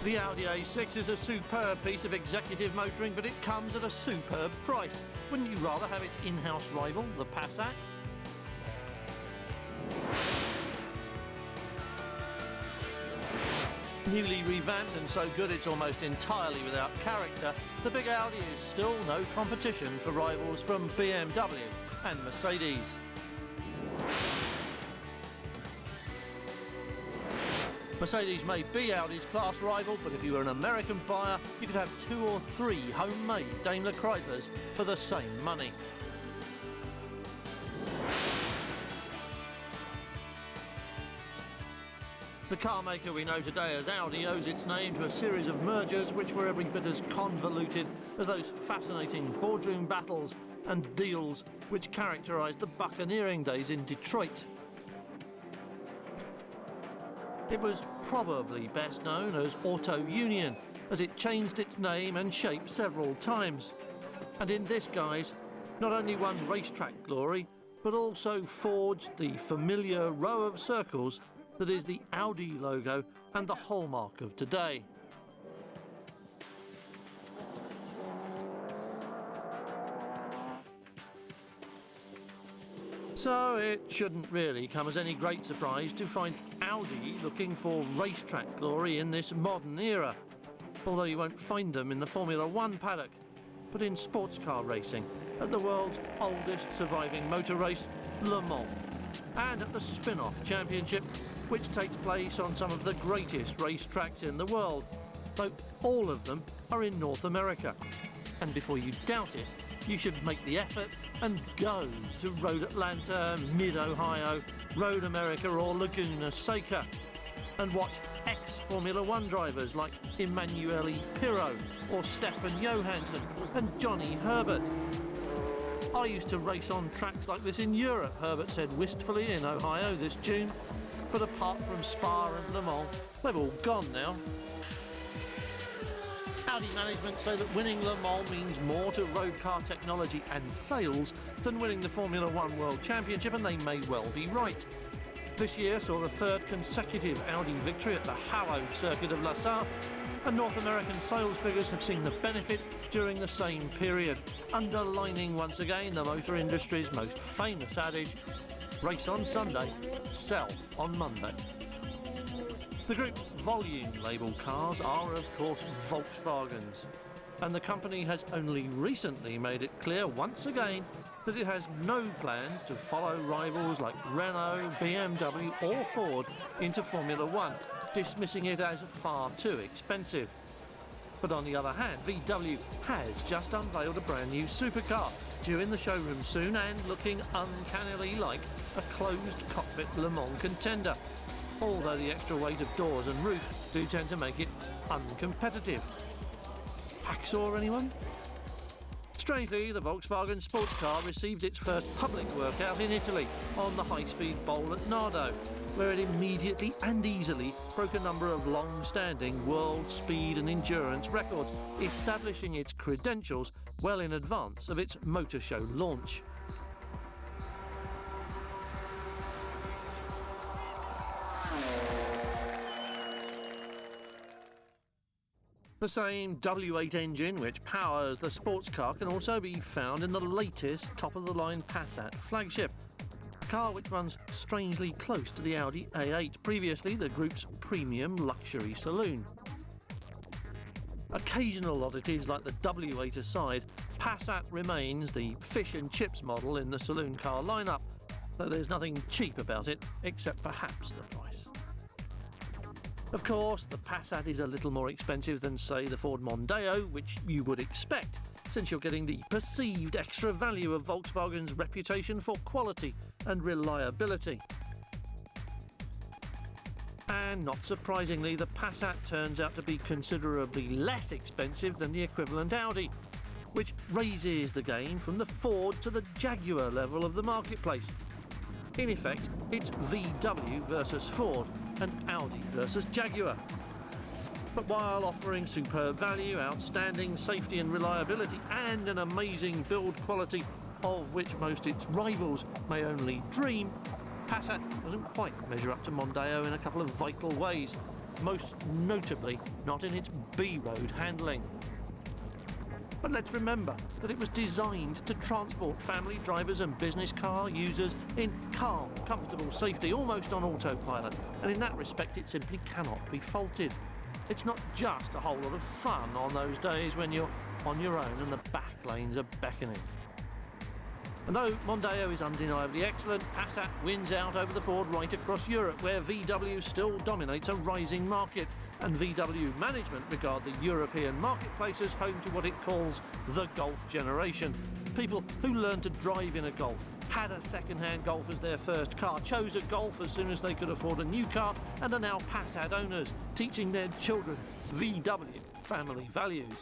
The Audi A6 is a superb piece of executive motoring, but it comes at a superb price. Wouldn't you rather have its in-house rival, the Passat? Newly revamped and so good it's almost entirely without character, the big Audi is still no competition for rivals from BMW and Mercedes. Mercedes may be Audi's class rival, but if you were an American buyer, you could have 2 or 3 homemade Daimler Chryslers for the same money. The car maker we know today as Audi owes its name to a series of mergers which were every bit as convoluted as those fascinating boardroom battles and deals which characterised the buccaneering days in Detroit. It was probably best known as Auto Union, as it changed its name and shape several times. And in this guise, not only won racetrack glory, but also forged the familiar row of circles that is the Audi logo and the hallmark of today. So it shouldn't really come as any great surprise to find Audi looking for racetrack glory in this modern era, although you won't find them in the Formula One paddock, but in sports car racing at the world's oldest surviving motor race, Le Mans, and at the Spin-Off Championship, which takes place on some of the greatest racetracks in the world, though all of them are in North America. And before you doubt it, you should make the effort and go to Road Atlanta, Mid-Ohio, Road America or Laguna Seca and watch ex-Formula One drivers like Emanuele Pirro or Stefan Johansson and Johnny Herbert. I used to race on tracks like this in Europe, Herbert said wistfully in Ohio this June, but apart from Spa and Le Mans, they've all gone now. Audi management say that winning Le Mans means more to road car technology and sales than winning the Formula One World Championship, and they may well be right. This year saw the 3rd consecutive Audi victory at the hallowed circuit of La Sarthe, and North American sales figures have seen the benefit during the same period, underlining once again the motor industry's most famous adage, race on Sunday, sell on Monday. The group's volume label cars are, of course, Volkswagens, and the company has only recently made it clear once again that it has no plans to follow rivals like Renault, BMW or Ford into Formula One, dismissing it as far too expensive. But on the other hand, VW has just unveiled a brand new supercar, due in the showroom soon and looking uncannily like a closed cockpit Le Mans contender, although the extra weight of doors and roof do tend to make it uncompetitive. Hacksaw, anyone? Strangely, the Volkswagen sports car received its first public workout in Italy on the high-speed bowl at Nardo, where it immediately and easily broke a number of long-standing world speed and endurance records, establishing its credentials well in advance of its motor show launch. The same W8 engine which powers the sports car can also be found in the latest top-of-the-line Passat flagship, a car which runs strangely close to the Audi A8, previously the group's premium luxury saloon. Occasional oddities like the W8 aside, Passat remains the fish and chips model in the saloon car lineup, though there's nothing cheap about it except perhaps the price. Of course, the Passat is a little more expensive than, say, the Ford Mondeo, which you would expect, since you're getting the perceived extra value of Volkswagen's reputation for quality and reliability. And not surprisingly, the Passat turns out to be considerably less expensive than the equivalent Audi, which raises the game from the Ford to the Jaguar level of the marketplace. In effect, it's VW versus Ford and Audi versus Jaguar. But while offering superb value, outstanding safety and reliability, and an amazing build quality of which most its rivals may only dream, Passat doesn't quite measure up to Mondeo in a couple of vital ways. most notably not in its B-road handling. But let's remember that it was designed to transport family drivers and business car users in calm, comfortable safety, almost on autopilot, and in that respect it simply cannot be faulted. It's not just a whole lot of fun on those days when you're on your own and the back lanes are beckoning. And though Mondeo is undeniably excellent, Passat wins out over the Ford right across Europe, where VW still dominates a rising market, and VW management regard the European marketplace as home to what it calls the Golf generation. People who learned to drive in a Golf, had a second-hand Golf as their first car, chose a Golf as soon as they could afford a new car, and are now Passat owners, teaching their children VW family values.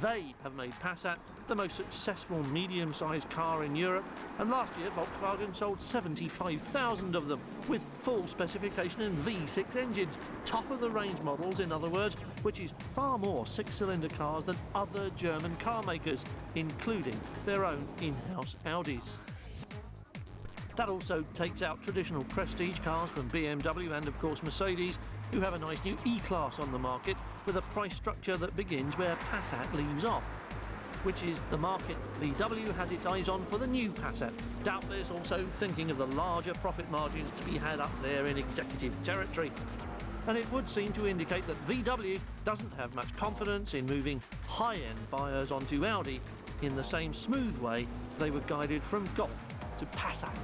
They have made Passat the most successful medium-sized car in Europe, and last year Volkswagen sold 75,000 of them, with full specification and V6 engines, top-of-the-range models in other words, which is far more six-cylinder cars than other German car makers, including their own in-house Audis. That also takes out traditional prestige cars from BMW and, of course, Mercedes, who have a nice new E-Class on the market with a price structure that begins where Passat leaves off, which is the market VW has its eyes on for the new Passat, doubtless also thinking of the larger profit margins to be had up there in executive territory. And it would seem to indicate that VW doesn't have much confidence in moving high-end buyers onto Audi in the same smooth way they were guided from Golf to Passat.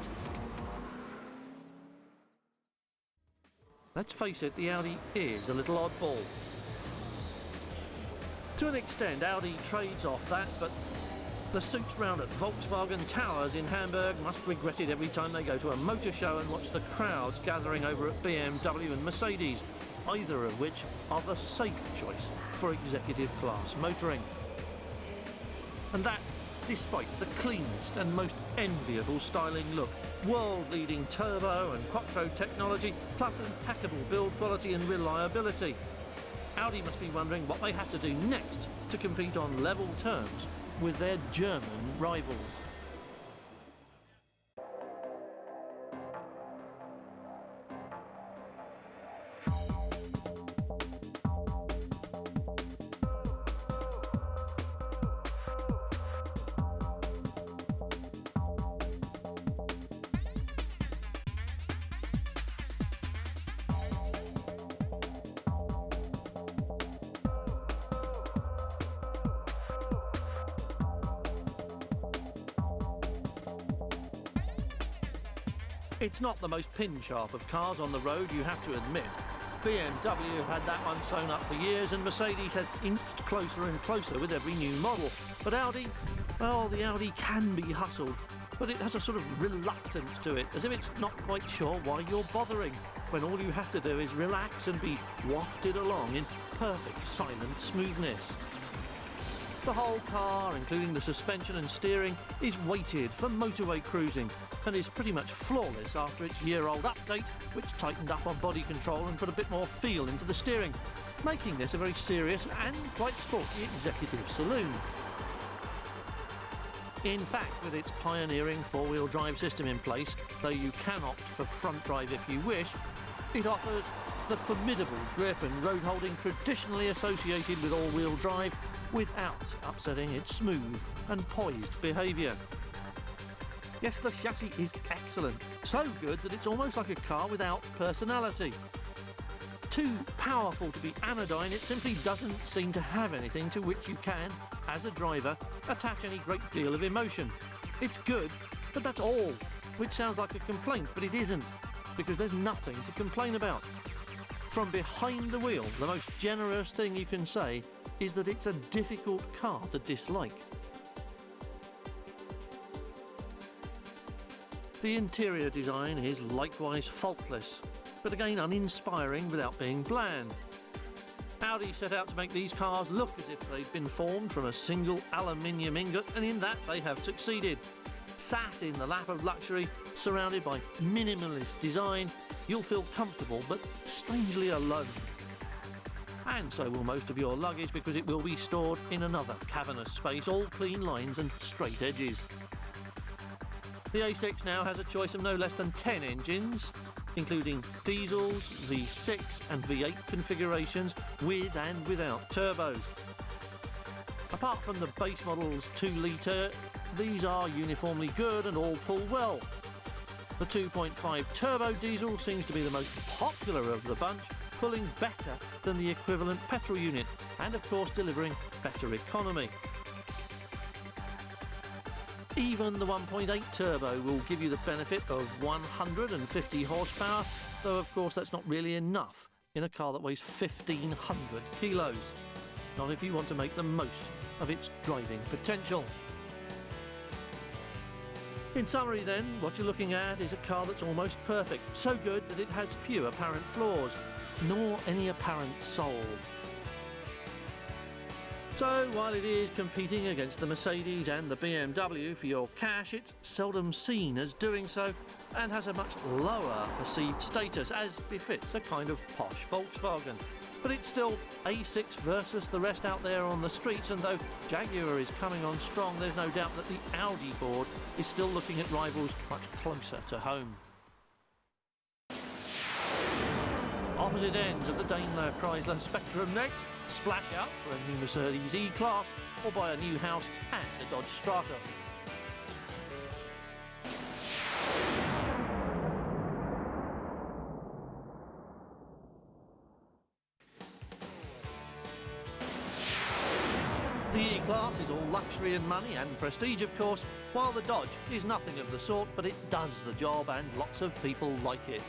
Let's face it, the Audi is a little oddball. To an extent, Audi trades off that, but the suits round at Volkswagen Towers in Hamburg must regret it every time they go to a motor show and watch the crowds gathering over at BMW and Mercedes, either of which are the safe choice for executive class motoring. And that despite the cleanest and most enviable styling look, world-leading turbo and quattro technology, plus impeccable build quality and reliability. Audi must be wondering what they have to do next to compete on level terms with their German rivals. It's not the most pin-sharp of cars on the road, you have to admit. BMW had that one sewn up for years, and Mercedes has inched closer and closer with every new model. But Audi, well, the Audi can be hustled, but it has a sort of reluctance to it, as if it's not quite sure why you're bothering, when all you have to do is relax and be wafted along in perfect silent smoothness. The whole car, including the suspension and steering, is weighted for motorway cruising and is pretty much flawless after its year-old update, which tightened up on body control and put a bit more feel into the steering, making this a very serious and quite sporty executive saloon. In fact, with its pioneering four-wheel drive system in place, though you can opt for front drive if you wish, it offers the formidable grip and road holding traditionally associated with all-wheel drive without upsetting its smooth and poised behaviour. Yes, the chassis is excellent, so good that it's almost like a car without personality. Too powerful to be anodyne, it simply doesn't seem to have anything to which you can, as a driver, attach any great deal of emotion. It's good, but that's all, which sounds like a complaint, but it isn't, because there's nothing to complain about. From behind the wheel, the most generous thing you can say is that it's a difficult car to dislike. The interior design is likewise faultless, but again uninspiring without being bland. Audi set out to make these cars look as if they'd been formed from a single aluminium ingot, and in that they have succeeded. Sat in the lap of luxury, surrounded by minimalist design, you'll feel comfortable but strangely alone. And so will most of your luggage, because it will be stored in another cavernous space, all clean lines and straight edges. The A6 now has a choice of no less than 10 engines, including diesels, V6 and V8 configurations with and without turbos. Apart from the base model's 2-litre, these are uniformly good and all pull well. The 2.5 turbo diesel seems to be the most popular of the bunch, pulling better than the equivalent petrol unit and of course delivering better economy. Even the 1.8 turbo will give you the benefit of 150 horsepower, though of course that's not really enough in a car that weighs 1,500 kilos. Not if you want to make the most of its driving potential. In summary then, what you're looking at is a car that's almost perfect, so good that it has few apparent flaws, nor any apparent soul. So while it is competing against the Mercedes and the BMW for your cash, it's seldom seen as doing so and has a much lower perceived status, as befits a kind of posh Volkswagen. But it's still A6 versus the rest out there on the streets, and though Jaguar is coming on strong, there's no doubt that the Audi board is still looking at rivals much closer to home. Opposite ends of the Daimler Chrysler spectrum next. Splash out for a new Mercedes E-Class or buy a new house and a Dodge Strata. The E-Class is all luxury and money and prestige, of course, while the Dodge is nothing of the sort, but it does the job and lots of people like it.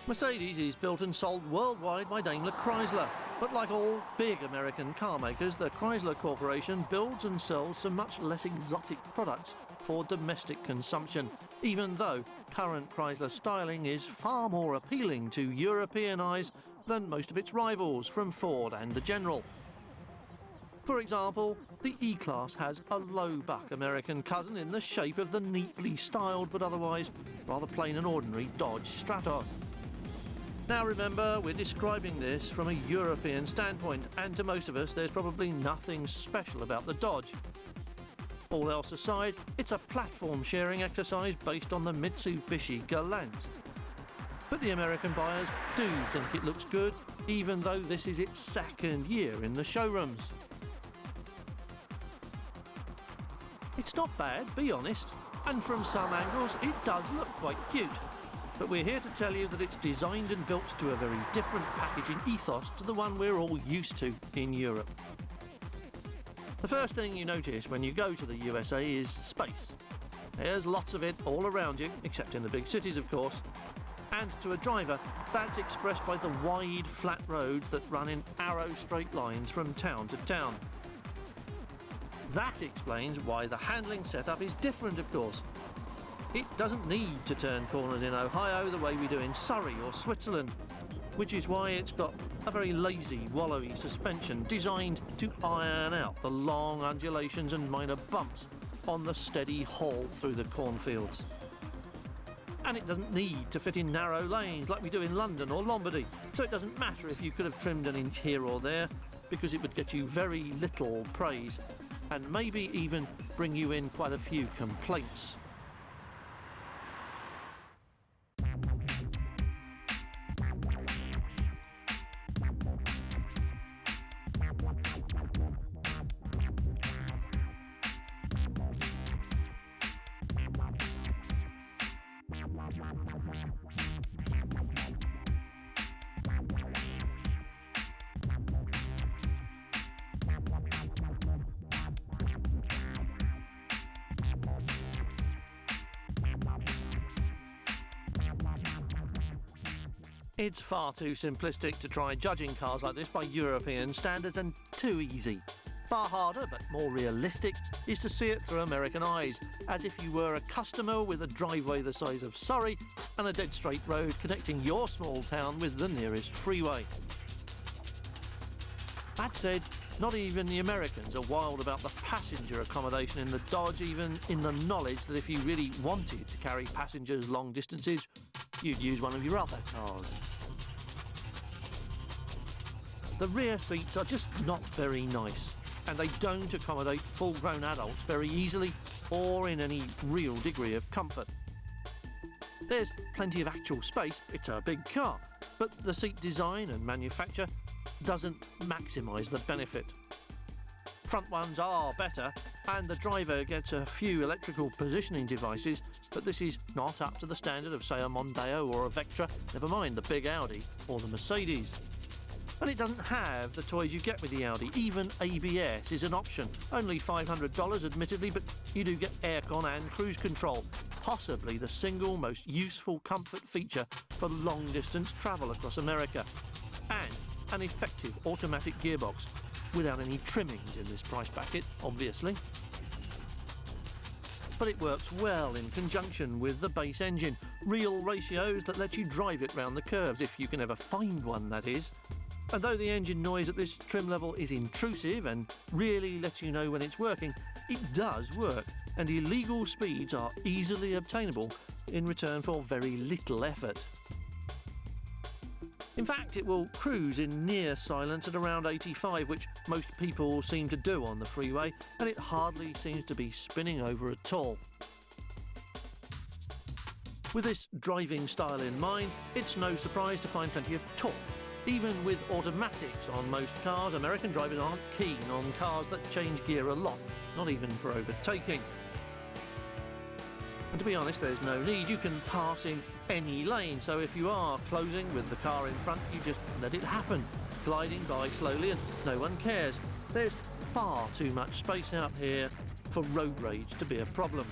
Mercedes is built and sold worldwide by Daimler Chrysler, but like all big American car makers, the Chrysler Corporation builds and sells some much less exotic products for domestic consumption, even though current Chrysler styling is far more appealing to European eyes than most of its rivals from Ford and the General. For example, the E-Class has a low-buck American cousin in the shape of the neatly styled but otherwise rather plain and ordinary Dodge Stratos. Now remember, we're describing this from a European standpoint, and to most of us there's probably nothing special about the Dodge. All else aside, it's a platform sharing exercise based on the Mitsubishi Galant. But the American buyers do think it looks good, even though this is its second year in the showrooms. It's not bad, be honest, and from some angles it does look quite cute. But we're here to tell you that it's designed and built to a very different packaging ethos to the one we're all used to in Europe. The first thing you notice when you go to the USA is space. There's lots of it all around you, except in the big cities of course. And to a driver, that's expressed by the wide, flat roads that run in arrow straight lines from town to town. That explains why the handling setup is different, of course. It doesn't need to turn corners in Ohio the way we do in Surrey or Switzerland, which is why it's got a very lazy, wallowy suspension designed to iron out the long undulations and minor bumps on the steady haul through the cornfields. And it doesn't need to fit in narrow lanes like we do in London or Lombardy, so it doesn't matter if you could have trimmed an inch here or there, because it would get you very little praise and maybe even bring you in quite a few complaints. It's far too simplistic to try judging cars like this by European standards, and too easy. Far harder, but more realistic, is to see it through American eyes, as if you were a customer with a driveway the size of Surrey and a dead straight road connecting your small town with the nearest freeway. That said, not even the Americans are wild about the passenger accommodation in the Dodge, even in the knowledge that if you really wanted to carry passengers long distances, you'd use one of your other cars. The rear seats are just not very nice, and they don't accommodate full-grown adults very easily, or in any real degree of comfort. There's plenty of actual space, it's a big car, but the seat design and manufacture doesn't maximise the benefit. Front ones are better, and the driver gets a few electrical positioning devices, but this is not up to the standard of, say, a Mondeo or a Vectra, never mind the big Audi or the Mercedes. And it doesn't have the toys you get with the Audi. Even ABS is an option. Only $500 admittedly, but you do get aircon and cruise control. Possibly the single most useful comfort feature for long-distance travel across America. And an effective automatic gearbox, without any trimmings in this price bracket, obviously. But it works well in conjunction with the base engine. Real ratios that let you drive it round the curves, if you can ever find one, that is. And though the engine noise at this trim level is intrusive and really lets you know when it's working, it does work, and illegal speeds are easily obtainable in return for very little effort. In fact, it will cruise in near silence at around 85, which most people seem to do on the freeway, and it hardly seems to be spinning over at all. With this driving style in mind, it's no surprise to find plenty of torque. Even with automatics on most cars, American drivers aren't keen on cars that change gear a lot, not even for overtaking. And to be honest, there's no need. You can pass in any lane, so if you are closing with the car in front, you just let it happen, gliding by slowly and no one cares. There's far too much space out here for road rage to be a problem.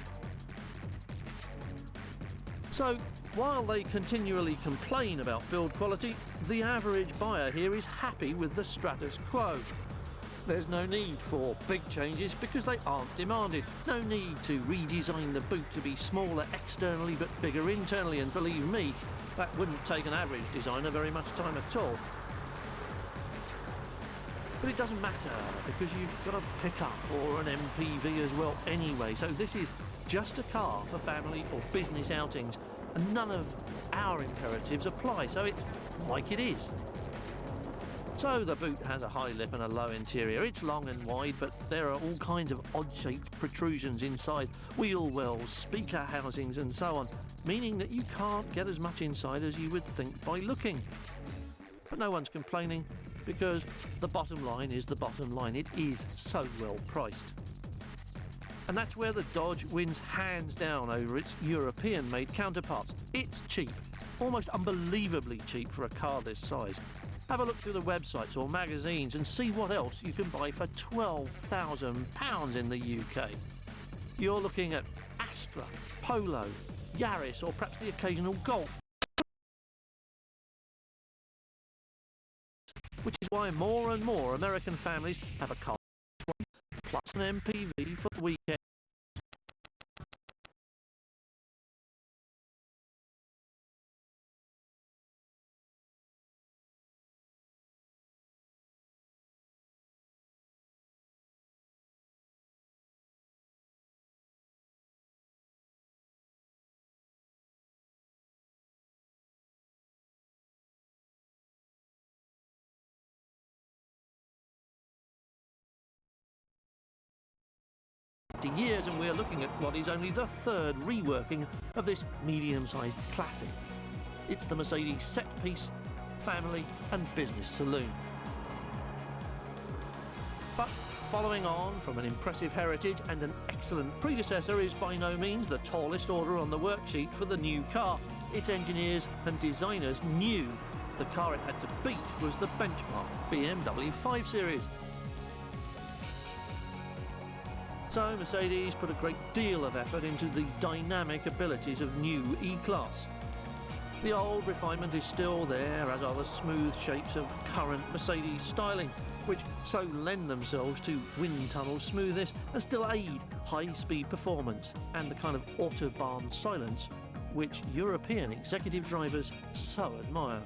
So, while they continually complain about build quality, the average buyer here is happy with the status quo. There's no need for big changes because they aren't demanded. No need to redesign the boot to be smaller externally but bigger internally, and believe me, that wouldn't take an average designer very much time at all. But it doesn't matter because you've got a pickup or an MPV as well anyway, so this is just a car for family or business outings, and none of our imperatives apply, so it's like it is. So the boot has a high lip and a low interior. It's long and wide, but there are all kinds of odd-shaped protrusions inside, wheel wells, speaker housings and so on, meaning that you can't get as much inside as you would think by looking. But no one's complaining because the bottom line is the bottom line. It is so well priced. And that's where the Dodge wins hands down over its European-made counterparts. It's cheap, almost unbelievably cheap for a car this size. Have a look through the websites or magazines and see what else you can buy for £12,000 in the UK. You're looking at Astra, Polo, Yaris, or perhaps the occasional Golf. Which is why more and more American families have a car plus an MPV for the weekend. Years, and we're looking at what is only the third reworking of this medium-sized classic. It's the Mercedes set-piece, family and business saloon. But following on from an impressive heritage and an excellent predecessor is by no means the tallest order on the worksheet for the new car. Its engineers and designers knew the car it had to beat was the benchmark BMW 5 Series. So Mercedes put a great deal of effort into the dynamic abilities of new E-Class. The old refinement is still there, as are the smooth shapes of current Mercedes styling, which so lend themselves to wind tunnel smoothness and still aid high-speed performance and the kind of autobahn silence which European executive drivers so admire.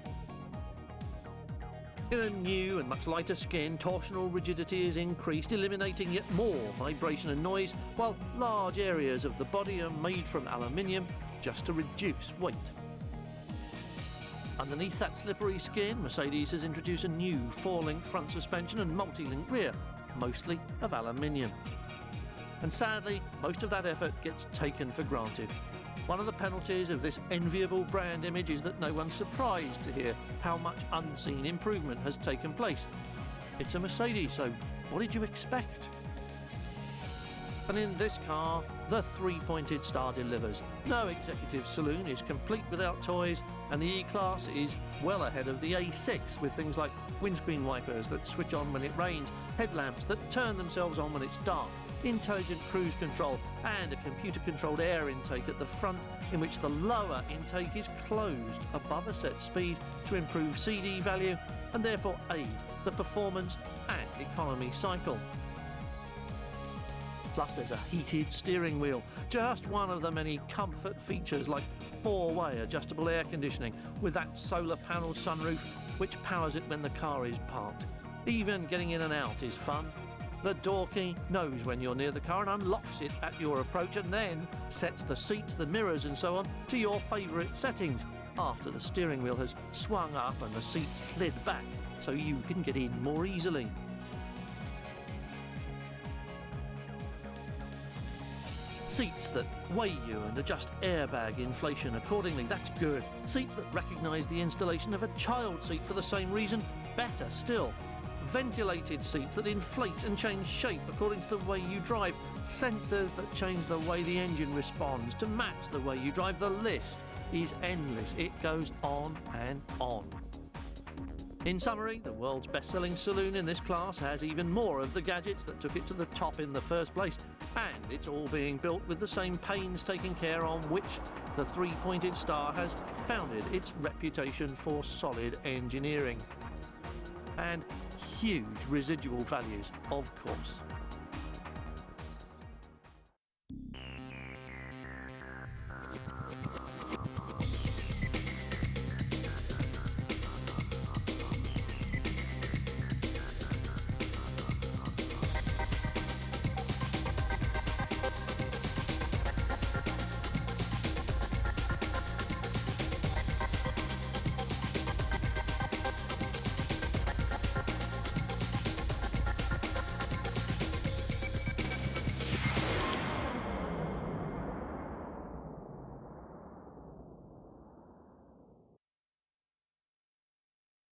In a new and much lighter skin, torsional rigidity is increased, eliminating yet more vibration and noise, while large areas of the body are made from aluminium just to reduce weight. Underneath that slippery skin, Mercedes has introduced a new four-link front suspension and multi-link rear, mostly of aluminium. And sadly, most of that effort gets taken for granted. One of the penalties of this enviable brand image is that no one's surprised to hear how much unseen improvement has taken place. It's a Mercedes, so what did you expect? And in this car, the three-pointed star delivers. No executive saloon is complete without toys, and the E-Class is well ahead of the A6 with things like windscreen wipers that switch on when it rains, headlamps that turn themselves on when it's dark, intelligent cruise control, and a computer-controlled air intake at the front in which the lower intake is closed above a set speed to improve CD value and therefore aid the performance and economy cycle. Plus there's a heated steering wheel, just one of the many comfort features like four-way adjustable air conditioning with that solar panel sunroof which powers it when the car is parked. Even getting in and out is fun. The door key knows when you're near the car and unlocks it at your approach and then sets the seats, the mirrors and so on to your favourite settings after the steering wheel has swung up and the seat slid back so you can get in more easily. Seats that weigh you and adjust airbag inflation accordingly, that's good. Seats that recognise the installation of a child seat for the same reason, better still. Ventilated seats that inflate and change shape according to the way you drive. Sensors that change the way the engine responds to match the way you drive. The list is endless. It goes on and on. In summary, the world's best-selling saloon in this class has even more of the gadgets that took it to the top in the first place, and it's all being built with the same painstaking care on which the three-pointed star has founded its reputation for solid engineering. And huge residual values, of course.